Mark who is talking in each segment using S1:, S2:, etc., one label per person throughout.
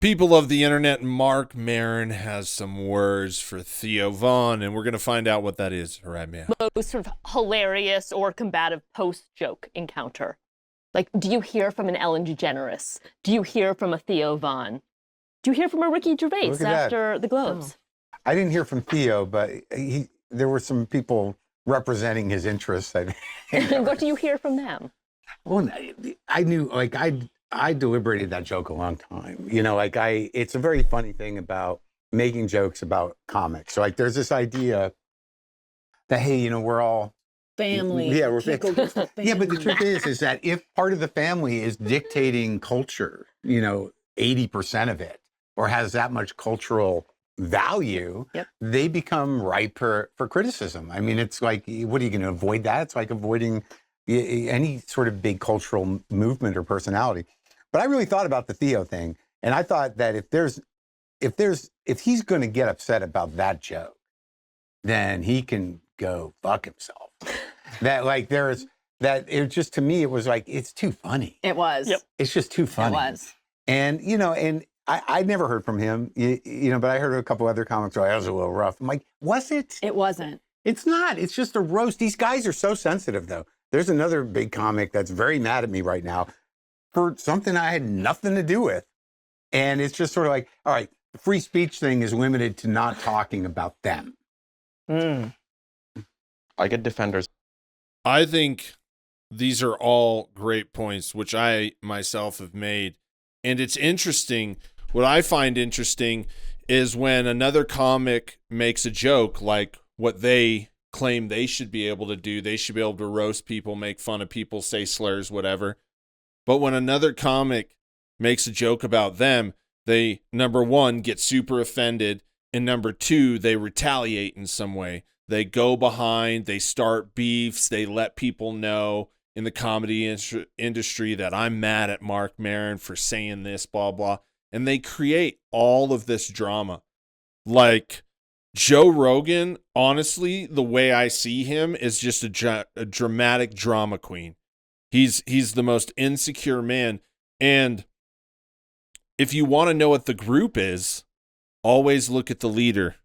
S1: People of the internet, Marc Maron has some words for Theo Von, and we're going to find out what that is right now.
S2: Most sort of hilarious or combative post-joke encounter? Like, do you hear from an Ellen DeGeneres? Do you hear from a Theo Von? Do you hear from a Ricky Gervais after the Globes?
S3: Oh. I didn't hear from Theo, but there were some people representing his interests.
S2: What do you hear from them?
S3: Well, I knew, like, I deliberated that joke a long time. You know, like it's a very funny thing about making jokes about comics. So like, there's this idea that, hey, you know, we're all
S4: family.
S3: Yeah, we're family. Yeah, but the truth is that if part of the family is dictating culture, you know, 80% of it, or has that much cultural value, they become ripe for criticism. I mean, it's like, what are you going to avoid that? It's like avoiding any sort of big cultural movement or personality. But I really thought about the Theo thing, and I thought that if he's going to get upset about that joke, then he can go fuck himself. It just, to me, it was like, it's too funny.
S4: It was.
S2: Yep.
S3: It's just too funny.
S4: It was.
S3: And, you know, and I'd never heard from him, you know, but I heard a couple other comics, that was a little rough. I'm like, was it?
S4: It wasn't.
S3: It's not. It's just a roast. These guys are so sensitive, though. There's another big comic that's very mad at me right now for something I had nothing to do with. And it's just sort of like, all right, the free speech thing is limited to not talking about them.
S5: I get defenders.
S1: I think these are all great points, which I myself have made. And it's interesting. What I find interesting is when another comic makes a joke like what they claim they should be able to do. They should be able to roast people, make fun of people, say slurs, whatever. But when another comic makes a joke about them, they, number one, get super offended, and number two, they retaliate in some way. They go behind, they start beefs, they let people know in the comedy industry that I'm mad at Marc Maron for saying this, blah, blah. And they create all of this drama. Like Joe Rogan, honestly, the way I see him is just a dramatic drama queen. He's the most insecure man. And if you want to know what the group is, always look at the leader.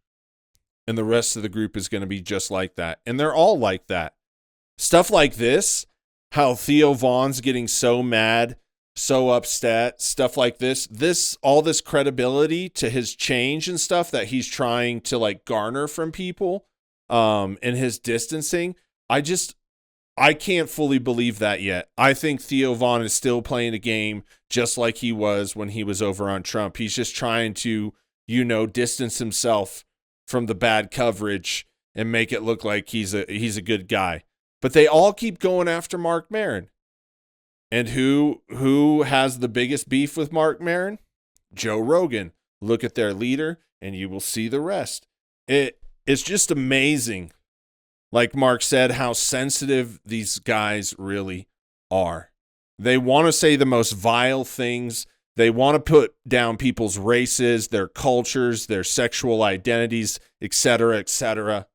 S1: And the rest of the group is going to be just like that. And they're all like that. Stuff like this, how Theo Von's getting so mad, so upset, stuff like this, all this credibility to his change and stuff that he's trying to like garner from people, and his distancing. I can't fully believe that yet. I think Theo Von is still playing a game just like he was when he was over on Trump. He's just trying to, you know, distance himself from the bad coverage and make it look like he's a good guy. But they all keep going after Marc Maron. And who has the biggest beef with Marc Maron? Joe Rogan. Look at their leader and you will see the rest. It's just amazing, like Mark said, how sensitive these guys really are. They want to say the most vile things. They want to put down people's races, their cultures, their sexual identities, etc., etc.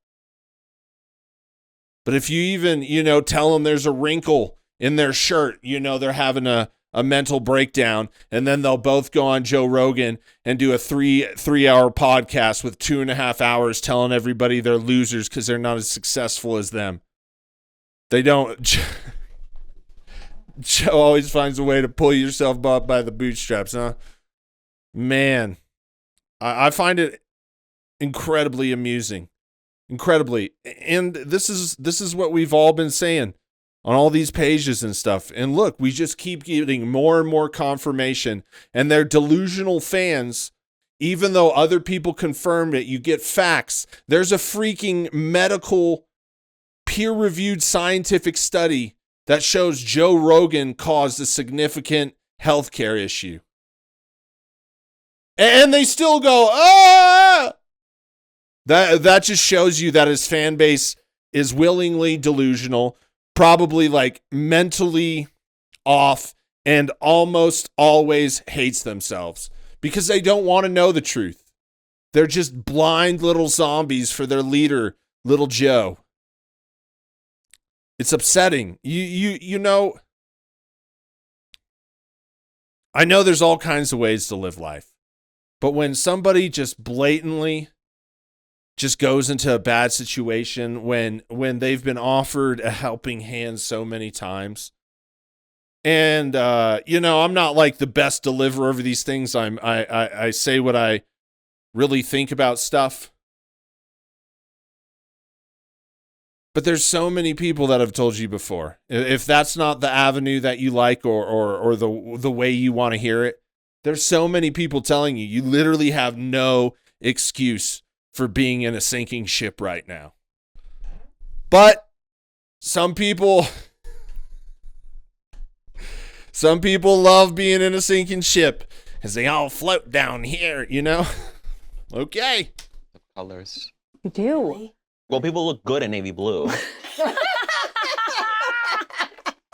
S1: But if you even, you know, tell them there's a wrinkle in their shirt, you know, they're having a mental breakdown, and then they'll both go on Joe Rogan and do a three-hour podcast with 2.5 hours telling everybody they're losers because they're not as successful as them. They don't. Joe always finds a way to pull yourself up by the bootstraps, huh? Man, I find it incredibly amusing. Incredibly. And this is what we've all been saying on all these pages and stuff. And look, we just keep getting more and more confirmation. And they're delusional fans, even though other people confirmed it. You get facts. There's a freaking medical, peer-reviewed scientific study that shows Joe Rogan caused a significant healthcare issue. And they still go, ah! That just shows you that his fan base is willingly delusional, probably like mentally off, and almost always hates themselves because they don't want to know the truth. They're just blind little zombies for their leader, Little Joe. It's upsetting. You know, I know there's all kinds of ways to live life. But when somebody just blatantly just goes into a bad situation, when they've been offered a helping hand so many times, and I'm not like the best deliverer of these things. I say what I really think about stuff. But there's so many people that have told you before. If that's not the avenue that you like or the way you want to hear it, there's so many people telling you literally have no excuse for being in a sinking ship right now. But some people love being in a sinking ship as they all float down here, Okay.
S4: The colors.
S2: You do.
S4: Well, people look good in navy blue.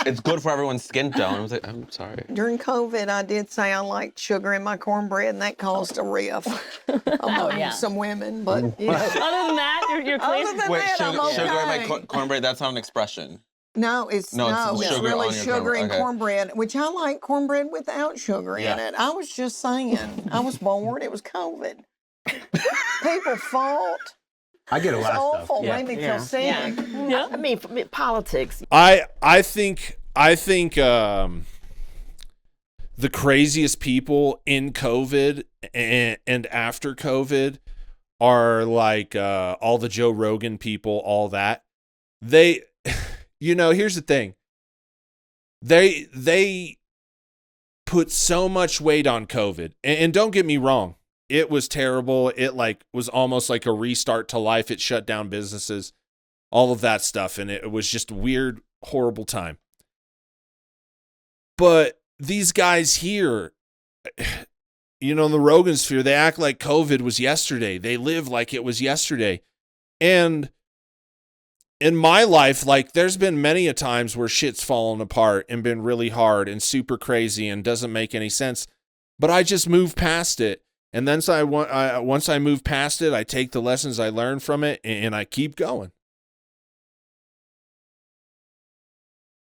S4: It's good for everyone's skin tone. I was like, I'm sorry.
S5: During COVID, I did say I liked sugar in my cornbread, and that caused a rift among some women. But
S2: other than that, you're clear.
S5: Other than
S4: Wait,
S5: that, I'm okay.
S4: sugar in my cornbread, that's not an expression.
S5: No, it's
S4: sugar
S5: really
S4: on your
S5: sugar in
S4: cornbread. Okay.
S5: cornbread, which I like cornbread without sugar in it. I was just saying. I was bored. It was COVID. People fought.
S3: I get a lot
S5: It's
S3: of
S5: awful.
S3: stuff.
S5: Made me feel sick.
S2: Yeah.
S6: I mean, for me, politics.
S1: I think the craziest people in COVID and after COVID are like all the Joe Rogan people, all that. They, here's the thing. They put so much weight on COVID, and don't get me wrong. It was terrible. It was almost like a restart to life. It shut down businesses, all of that stuff. And it was just a weird, horrible time. But these guys here, in the Rogan sphere, they act like COVID was yesterday. They live like it was yesterday. And in my life, there's been many a times where shit's fallen apart and been really hard and super crazy and doesn't make any sense. But I just move past it. And then once I move past it, I take the lessons I learned from it and I keep going.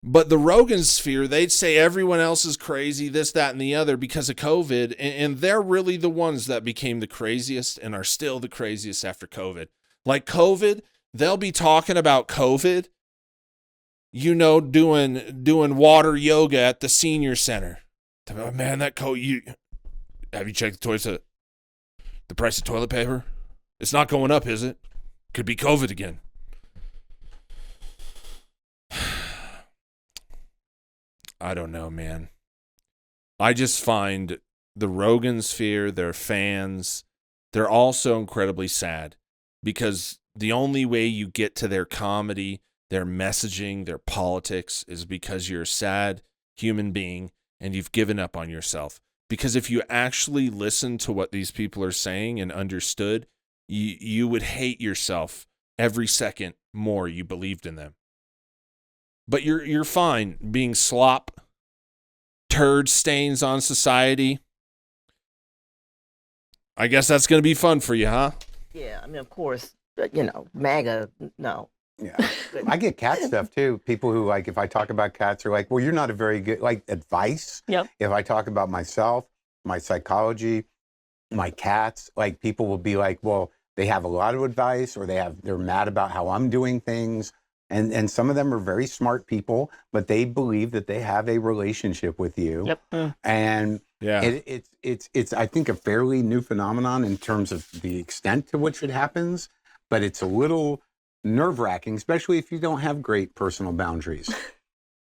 S1: But the Rogan sphere, they'd say everyone else is crazy, this, that, and the other because of COVID. And they're really the ones that became the craziest and are still the craziest after COVID. Like COVID, they'll be talking about COVID, doing water yoga at the senior center. Man, that have you checked the price of toilet paper? It's not going up, is it? Could be COVID again. I don't know, man. I just find the Rogan sphere, their fans, they're all so incredibly sad because the only way you get to their comedy, their messaging, their politics is because you're a sad human being and you've given up on yourself. Because if you actually listened to what these people are saying and understood, you would hate yourself every second more you believed in them. But you're fine being slop, turd stains on society. I guess that's going to be fun for you, huh?
S6: Yeah, I mean, of course, MAGA, no.
S3: Yeah. I get cat stuff too. People who if I talk about cats are like, well, you're not a very good, advice.
S2: Yep.
S3: If I talk about myself, my psychology, my cats, people will be like, well, they have a lot of advice or they're mad about how I'm doing things. And some of them are very smart people, but they believe that they have a relationship with you.
S2: Yep.
S3: And
S1: yeah,
S3: it's I think a fairly new phenomenon in terms of the extent to which it happens, but it's a little nerve-wracking, especially if you don't have great personal boundaries.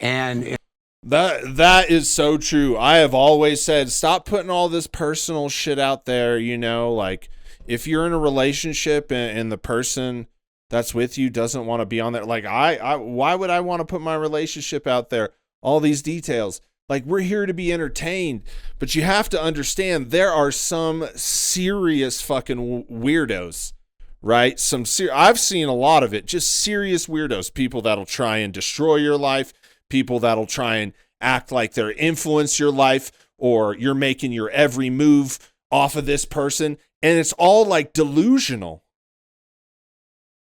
S3: And
S1: that is so true. I have always said, stop putting all this personal shit out there. If you're in a relationship and the person that's with you doesn't want to be on there, why would I want to put my relationship out there? All these details. We're here to be entertained, but you have to understand there are some serious fucking weirdos. Right? I've seen a lot of it, just serious weirdos, people that'll try and destroy your life, people that'll try and act like they're influence your life or you're making your every move off of this person. And it's all delusional.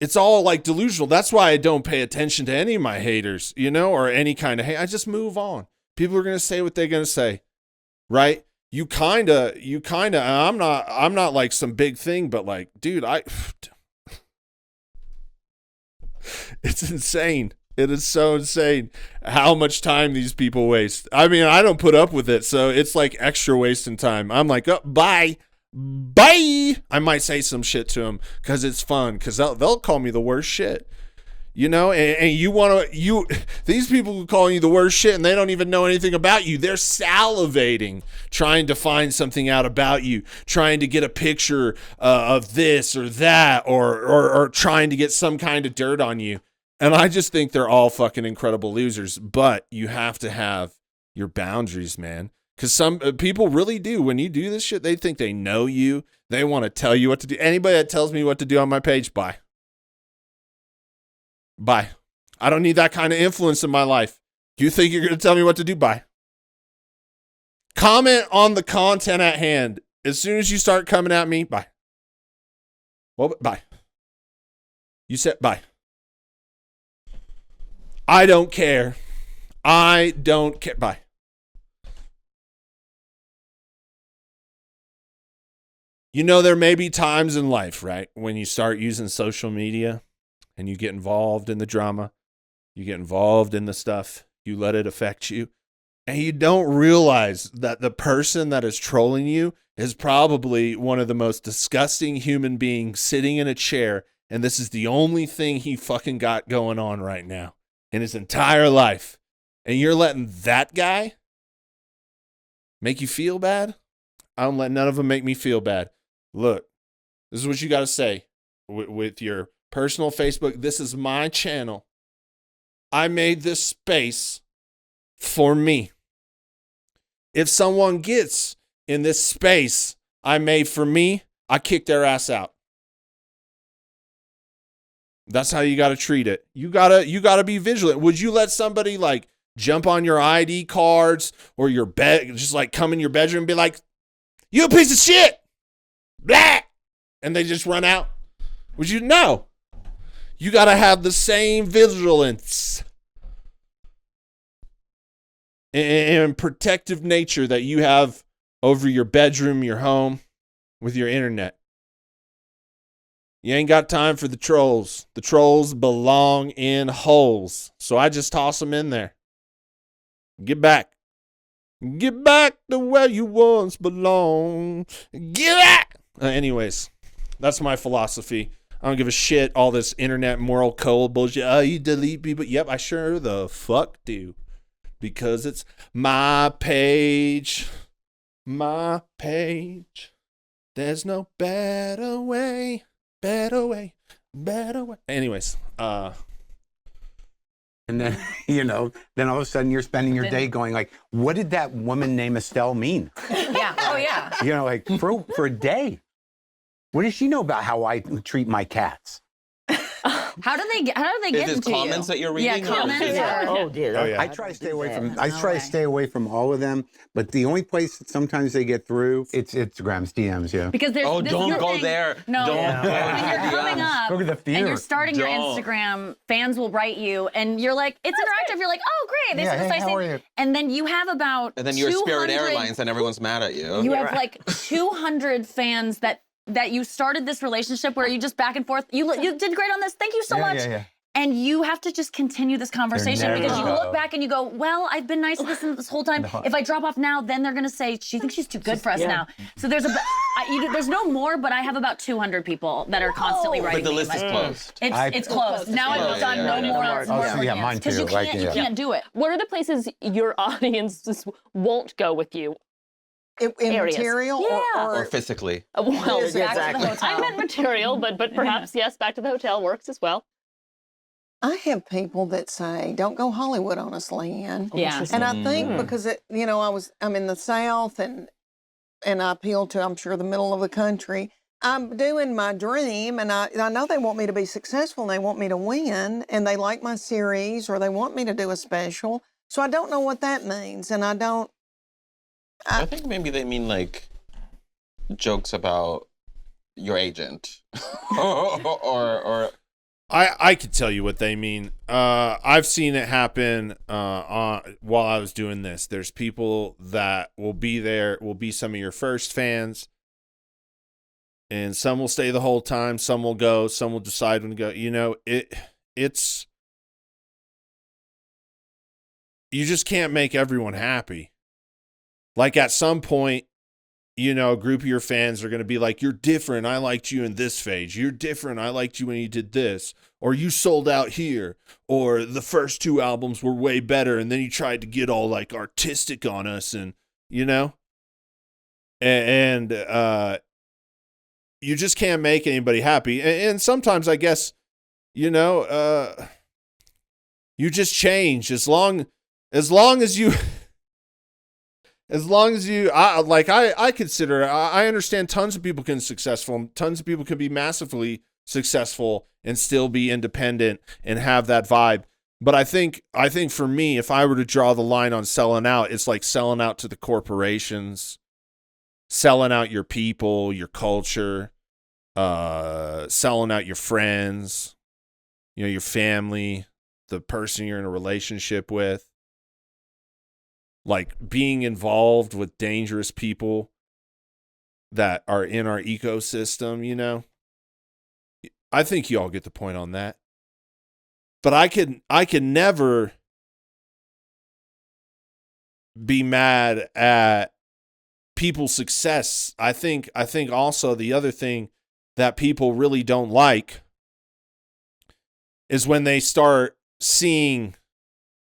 S1: It's all delusional. That's why I don't pay attention to any of my haters, or any kind of hate. I just move on. People are going to say what they're going to say. Right? you kind of, I'm not like some big thing, but like, dude, it's insane. It is so insane how much time these people waste. I mean, I don't put up with it, so it's like extra wasting time. I'm like, oh, bye. I might say some shit to them because it's fun, because they'll call me the worst shit. And these people who call you the worst shit and they don't even know anything about you. They're salivating, trying to find something out about you, trying to get a picture of this or that, or trying to get some kind of dirt on you. And I just think they're all fucking incredible losers. But you have to have your boundaries, man. Because some people really do. When you do this shit, they think they know you. They want to tell you what to do. Anybody that tells me what to do on my page, bye. Bye. I don't need that kind of influence in my life. You think you're going to tell me what to do? Bye. Comment on the content at hand. As soon as you start coming at me, bye. Well, bye. You said bye. I don't care. I don't care. Bye. There may be times in life, right, when you start using social media and you get involved in the drama, you get involved in the stuff, you let it affect you, and you don't realize that the person that is trolling you is probably one of the most disgusting human beings sitting in a chair, and this is the only thing he fucking got going on right now in his entire life. And you're letting that guy make you feel bad? I don't let none of them make me feel bad. Look, this is what you got to say with your personal Facebook. This is my channel. I made this space for me. If someone gets in this space I made for me, I kick their ass out. That's how you got to treat it. You got to be vigilant. Would you let somebody like jump on your ID cards or your bed, just like come in your bedroom and be like, "You a piece of shit," blah, and they just run out? Would you? No. You got to have the same vigilance and protective nature that you have over your bedroom, your home, with your internet. You ain't got time for the trolls. The trolls belong in holes. So I just toss them in there. Get back. Get back to where you once belonged. Get back. Anyways, that's my philosophy. I don't give a shit, all this internet moral code bullshit. Oh, you delete people. Yep, I sure the fuck do. Because it's my page. My page. There's no better way. Better way. Better way. Anyways,
S3: and then, then all of a sudden you're spending your day going like, what did that woman named Estelle mean?
S7: Yeah. Oh, yeah.
S3: Like for a day. What does she know about how I treat my cats?
S7: How do they get into
S4: comments
S7: you?
S4: that you're reading?
S7: Yeah, comments.
S6: Oh, dear.
S3: Oh, yeah. I try to stay away from. I try to stay away from all of them. But the only place that sometimes they get through, it's Instagram's DMs. Yeah.
S7: Because there's.
S4: Oh, don't go there.
S7: No.
S4: Don't
S7: When you're coming up
S3: Look at the fear.
S7: and you're starting your
S4: Don't.
S7: Instagram, fans will write you, and you're like, it's interactive. You're like, oh, great. They said this nice
S3: how are
S7: thing.
S3: you?
S7: And then you have about.
S4: And then you're Spirit
S7: 200
S4: Airlines and everyone's mad at you.
S7: You have like 200 fans that you started this relationship where you just back and forth. You did great on this. Thank you so much.
S3: Yeah.
S7: And you have to just continue this conversation because you
S3: never-
S7: look back and you go, well, I've been nice to this whole time. If I drop off now, then they're going to say, she thinks she's too good for us now. So there's there's no more, but I have about 200 people that are constantly writing
S4: But the
S7: me.
S4: list is closed.
S7: It's closed. Now I've done no more
S3: mine
S7: because
S3: too.
S7: you can't do it.
S2: What are the places your audience just won't go with you?
S5: In
S2: Areas.
S5: material
S2: Yeah.
S4: Or physically.
S2: Well,
S5: Exactly.
S2: back to the hotel. I meant material, but perhaps, yes, back to the hotel works as well.
S5: I have people that say, "Don't go Hollywood on us, Leanne."
S7: Yeah.
S5: And I think because I'm in the South and I appeal to, I'm sure, the middle of the country. I'm doing my dream, and I know they want me to be successful, and they want me to win, and they like my series, or they want me to do a special. So I don't know what that means, and I don't.
S4: I think maybe they mean like jokes about your agent or
S1: I could tell you what they mean. I've seen it happen while I was doing this. There's people that will be some of your first fans, and some will stay the whole time, some will go, some will decide when to go. You know, it's you just can't make everyone happy. Like at some point, you know, a group of your fans are going to be like, you're different. I liked you in this phase. You're different. I liked you when you did this. Or you sold out here. Or the first 2 albums were way better. And then you tried to get all like artistic on us. And, you know, and you just can't make anybody happy. And sometimes I guess, you know, you just change as long as you... I consider, I understand tons of people can be successful, tons of people can be massively successful and still be independent and have that vibe. But I think for me, if I were to draw the line on selling out, it's like selling out to the corporations, selling out your people, your culture, selling out your friends, you know, your family, the person you're in a relationship with. Like being involved with dangerous people that are in our ecosystem, you know. I think you all get the point on that. But I can never be mad at people's success. I think also the other thing that people really don't like is when they start seeing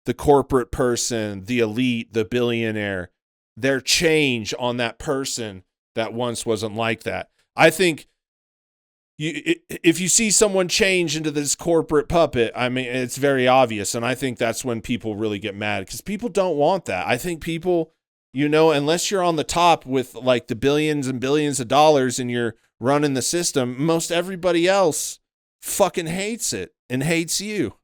S1: the corporate person, the elite, the billionaire, their change on that person that once wasn't like that. I think if you see someone change into this corporate puppet, I mean, it's very obvious. And I think that's when people really get mad because people don't want that. I think people, you know, unless you're on the top with like the billions and billions of dollars and you're running the system, most everybody else fucking hates it and hates you.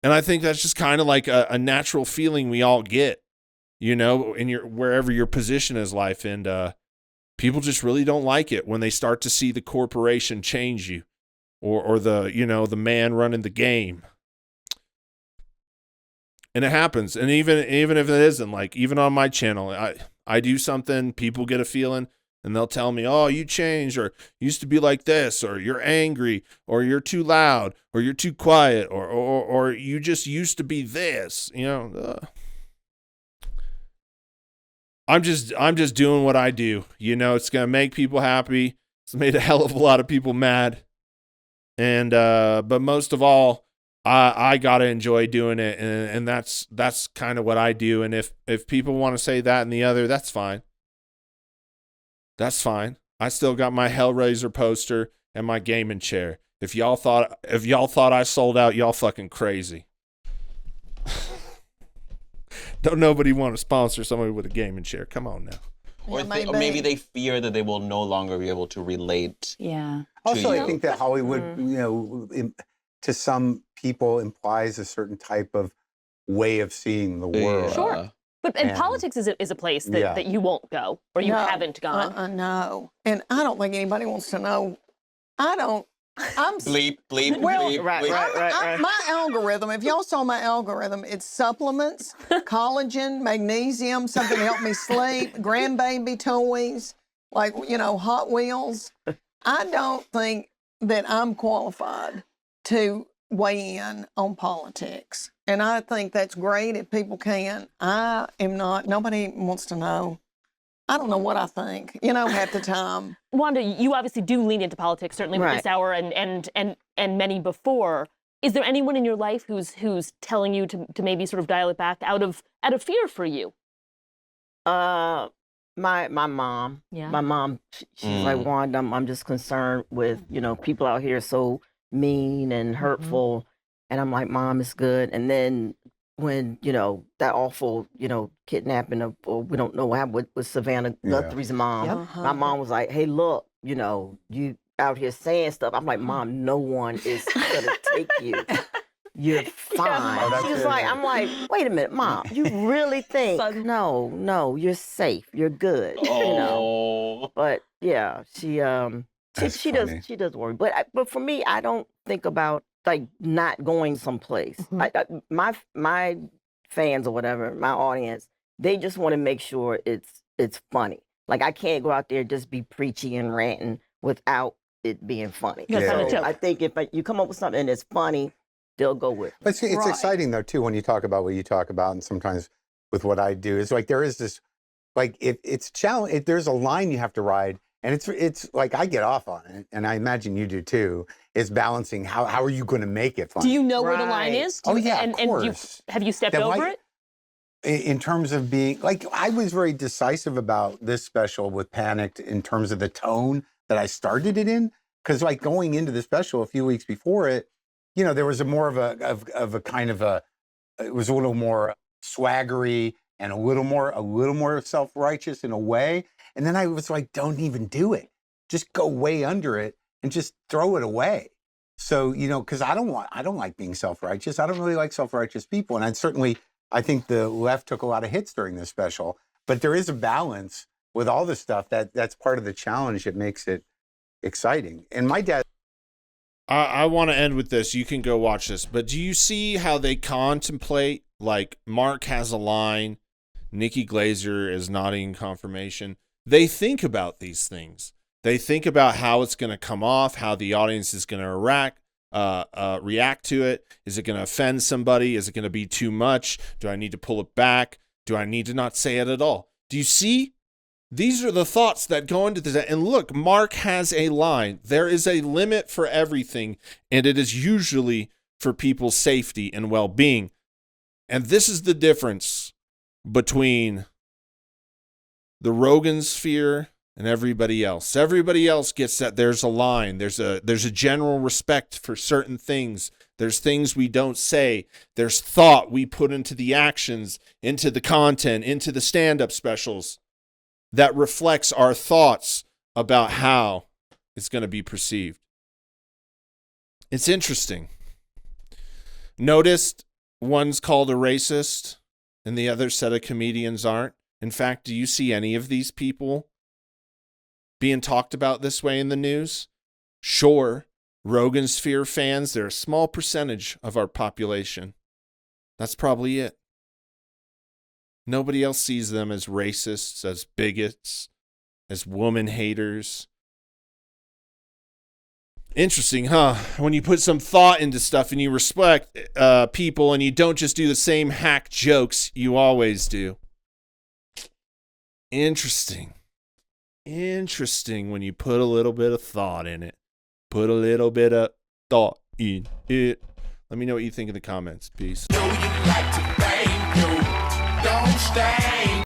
S1: And I think that's just kind of like a natural feeling we all get, you know, in wherever your position is life. And people just really don't like it when they start to see the corporation change you or the, you know, the man running the game. And it happens. And even if it isn't, like even on my channel, I do something, people get a feeling. And they'll tell me, oh, you changed, or used to be like this, or you're angry, or you're too loud, or you're too quiet, or you just used to be this. You know, I'm just doing what I do. You know, it's gonna make people happy. It's made a hell of a lot of people mad, and but most of all, I gotta enjoy doing it, and that's kind of what I do. And if people want to say that and the other, that's fine. That's fine. I still got my Hellraiser poster and my gaming chair. If y'all thought I sold out, y'all fucking crazy. Don't nobody want to sponsor somebody with a gaming chair. Come on now.
S4: Or maybe they fear that they will no longer be able to relate.
S7: Yeah.
S3: Also, I think that Hollywood, you know, to some people implies a certain type of way of seeing the world.
S2: Sure. But politics is a place that you won't go or you haven't gone.
S5: No. And I don't think anybody wants to know. I'm
S4: bleep, bleep,
S5: well,
S4: bleep,
S5: right,
S4: bleep.
S5: Right. My algorithm, if y'all saw my algorithm, it's supplements, collagen, magnesium, something to help me sleep, grandbaby toys, like, you know, Hot Wheels. I don't think that I'm qualified to weigh in on politics. And I think that's great if people can. I am not. Nobody wants to know. I don't know what I think, you know, half the time.
S2: Wanda, you obviously do lean into politics, certainly with this hour and many before. Is there anyone in your life who's telling you to maybe sort of dial it back out of fear for you?
S6: My mom.
S2: Yeah.
S6: My mom, she's like, Wanda, I'm just concerned with, you know, people out here so mean and hurtful. And I'm like, Mom, it's good. And then when, you know, that awful, you know, kidnapping of, or we don't know what happened with Savannah Guthrie's mom, my mom was like, hey, look, you know, you out here saying stuff. I'm like, Mom, no one is going to take you. You're fine. She's like, I'm like, wait a minute, Mom, you really think? No, you're safe. You're good. You know? But yeah, she, She does worry, but for me, I don't think about like not going someplace. My fans or whatever, my audience, they just want to make sure it's funny. Like I can't go out there and just be preachy and ranting without it being funny. So I think if you come up with something that's funny, they'll go with it.
S3: But it's exciting though too when you talk about what you talk about, and sometimes with what I do, it's like there is this, like it's challenge. If there's a line you have to ride. And it's like I get off on it, and I imagine you do too. Is balancing how are you going to make it funny?
S2: Do you know where the line is?
S3: Of course.
S2: Have you stepped over it?
S3: In terms of being like, I was very decisive about this special with Panicked in terms of the tone that I started it in, because like going into the special a few weeks before it, you know, there was a more of a kind of a, it was a little more swaggery and a little more self-righteous in a way. And then I was like, don't even do it. Just go way under it and just throw it away. So, you know, because I don't like being self-righteous. I don't really like self-righteous people. And I think the left took a lot of hits during this special. But there is a balance with all this stuff that's part of the challenge that makes it exciting. And my dad...
S1: I want to end with this. You can go watch this. But do you see how they contemplate, like Mark has a line, Nikki Glaser is nodding in confirmation. They think about these things. They think about how it's going to come off, how the audience is going to react to it. Is it going to offend somebody? Is it going to be too much? Do I need to pull it back? Do I need to not say it at all? Do you see? These are the thoughts that go into this. And look, Mark has a line. There is a limit for everything, and it is usually for people's safety and well-being. And this is the difference between the Rogan sphere and everybody else. Everybody else gets that there's a line. There's a general respect for certain things. There's things we don't say. There's thought we put into the actions, into the content, into the stand-up specials that reflects our thoughts about how it's going to be perceived. It's interesting. Noticed one's called a racist and the other set of comedians aren't. In fact, do you see any of these people being talked about this way in the news? Sure, Rogan sphere fans, they're a small percentage of our population. That's probably it. Nobody else sees them as racists, as bigots, as woman haters. Interesting, huh? When you put some thought into stuff and you respect people and you don't just do the same hack jokes you always do. Interesting when you put a little bit of thought in it. Put a little bit of thought in it. Let me know what you think in the comments. Peace.
S8: Don't stand